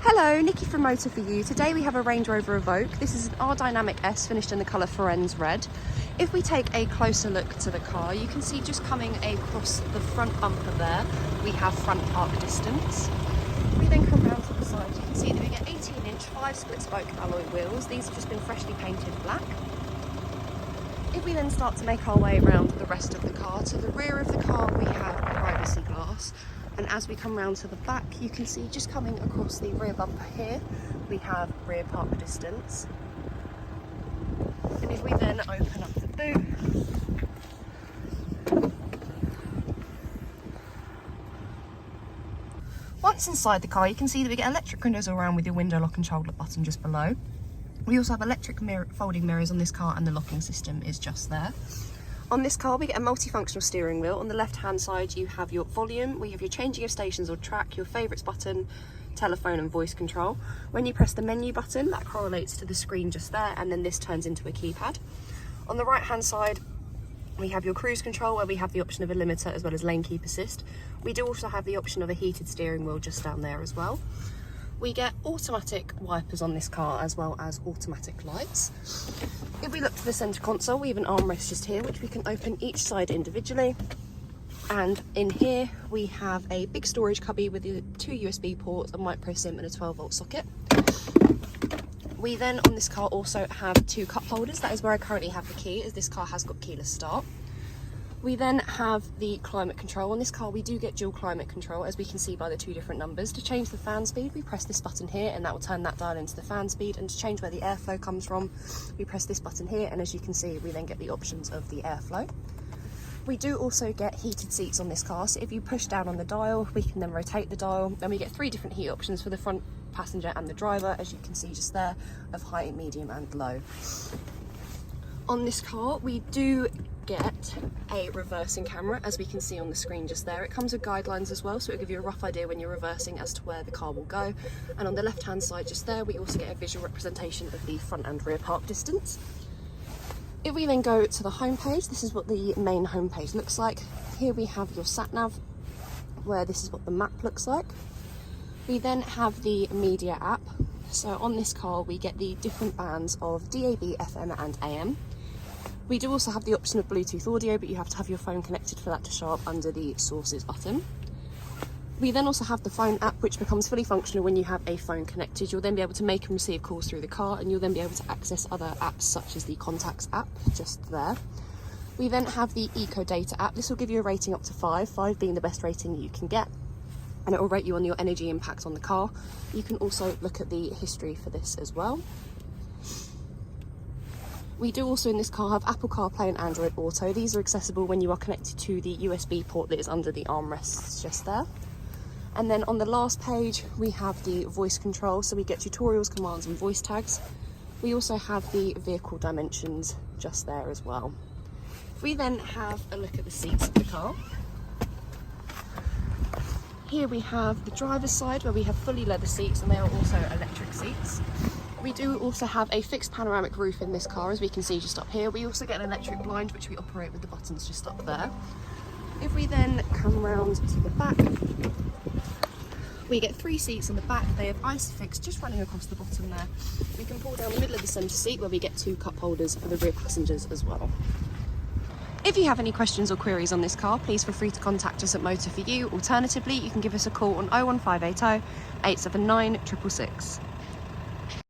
Hello, Nikki from Motor For You. Today we have a Range Rover EVOQUE. This is an R Dynamic S finished in the colour Firenze Red. If we take a closer look to the car, you can see just coming across the front bumper there, we have front park distance. If we then come round to the side, you can see that we get 18-inch 5 split spoke alloy wheels. These have just been freshly painted black. If we then start to make our way around the rest of the car, to the rear of the car we have privacy glass. And as we come round to the back, you can see just coming across the rear bumper here, we have rear park distance. And if we then open up the boot, once inside the car, you can see that we get electric windows all around with your window lock and child lock button just below. We also have electric folding mirrors on this car, and the locking system is just there. On this car we get a multifunctional steering wheel. On the left hand side you have your volume, we have your changing of stations or track, your favourites button, telephone and voice control. When you press the menu button, that correlates to the screen just there, and then this turns into a keypad. On the right hand side we have your cruise control, where we have the option of a limiter as well as lane keep assist. We do also have the option of a heated steering wheel just down there as well. We get automatic wipers on this car as well as automatic lights. If we look to the centre console, we have an armrest just here which we can open each side individually, and in here we have a big storage cubby with 2 USB ports, a micro SIM and a 12-volt socket. We then on this car also have 2 cup holders. That is where I currently have the key, as this car has got keyless start. We then have the climate control. On this car we do get dual climate control, as we can see by the 2 different numbers. To change the fan speed we press this button here, and that will turn that dial into the fan speed, and to change where the airflow comes from we press this button here, and as you can see we then get the options of the airflow. We do also get heated seats on this car, so if you push down on the dial we can then rotate the dial, and we get 3 different heat options for the front passenger and the driver, as you can see just there, of high, medium and low. On this car we do get a reversing camera, as we can see on the screen just there. It comes with guidelines as well, so it'll give you a rough idea when you're reversing as to where the car will go. And on the left hand side just there we also get a visual representation of the front and rear park distance. If we then go to the home page, this is what the main home page looks like. Here we have your sat nav, where this is what the map looks like. We then have the media app. So on this car we get the different bands of DAB, FM and AM. We do also have the option of Bluetooth audio, but you have to have your phone connected for that to show up under the sources button. We then also have the phone app, which becomes fully functional when you have a phone connected. You'll then be able to make and receive calls through the car, and you'll then be able to access other apps such as the contacts app just there. We then have the Eco Data app. This will give you a rating up to 5 being the best rating you can get, and it will rate you on your energy impact on the car. You can also look at the history for this as well. We do also in this car have Apple CarPlay and Android Auto. These are accessible when you are connected to the USB port that is under the armrests just there. And then on the last page we have the voice control, so we get tutorials, commands and voice tags. We also have the vehicle dimensions just there as well. If we then have a look at the seats of the car, here we have the driver's side, where we have fully leather seats, and they are also electric seats. We do also have a fixed panoramic roof in this car, as we can see just up here. We also get an electric blind which we operate with the buttons just up there. If we then come round to the back, we get 3 seats in the back. They have ISOFIX just running across the bottom there. We can pull down the middle of the centre seat, where we get 2 cup holders for the rear passengers as well. If you have any questions or queries on this car, please feel free to contact us at Motor For You. Alternatively, you can give us a call on 01580 879 666.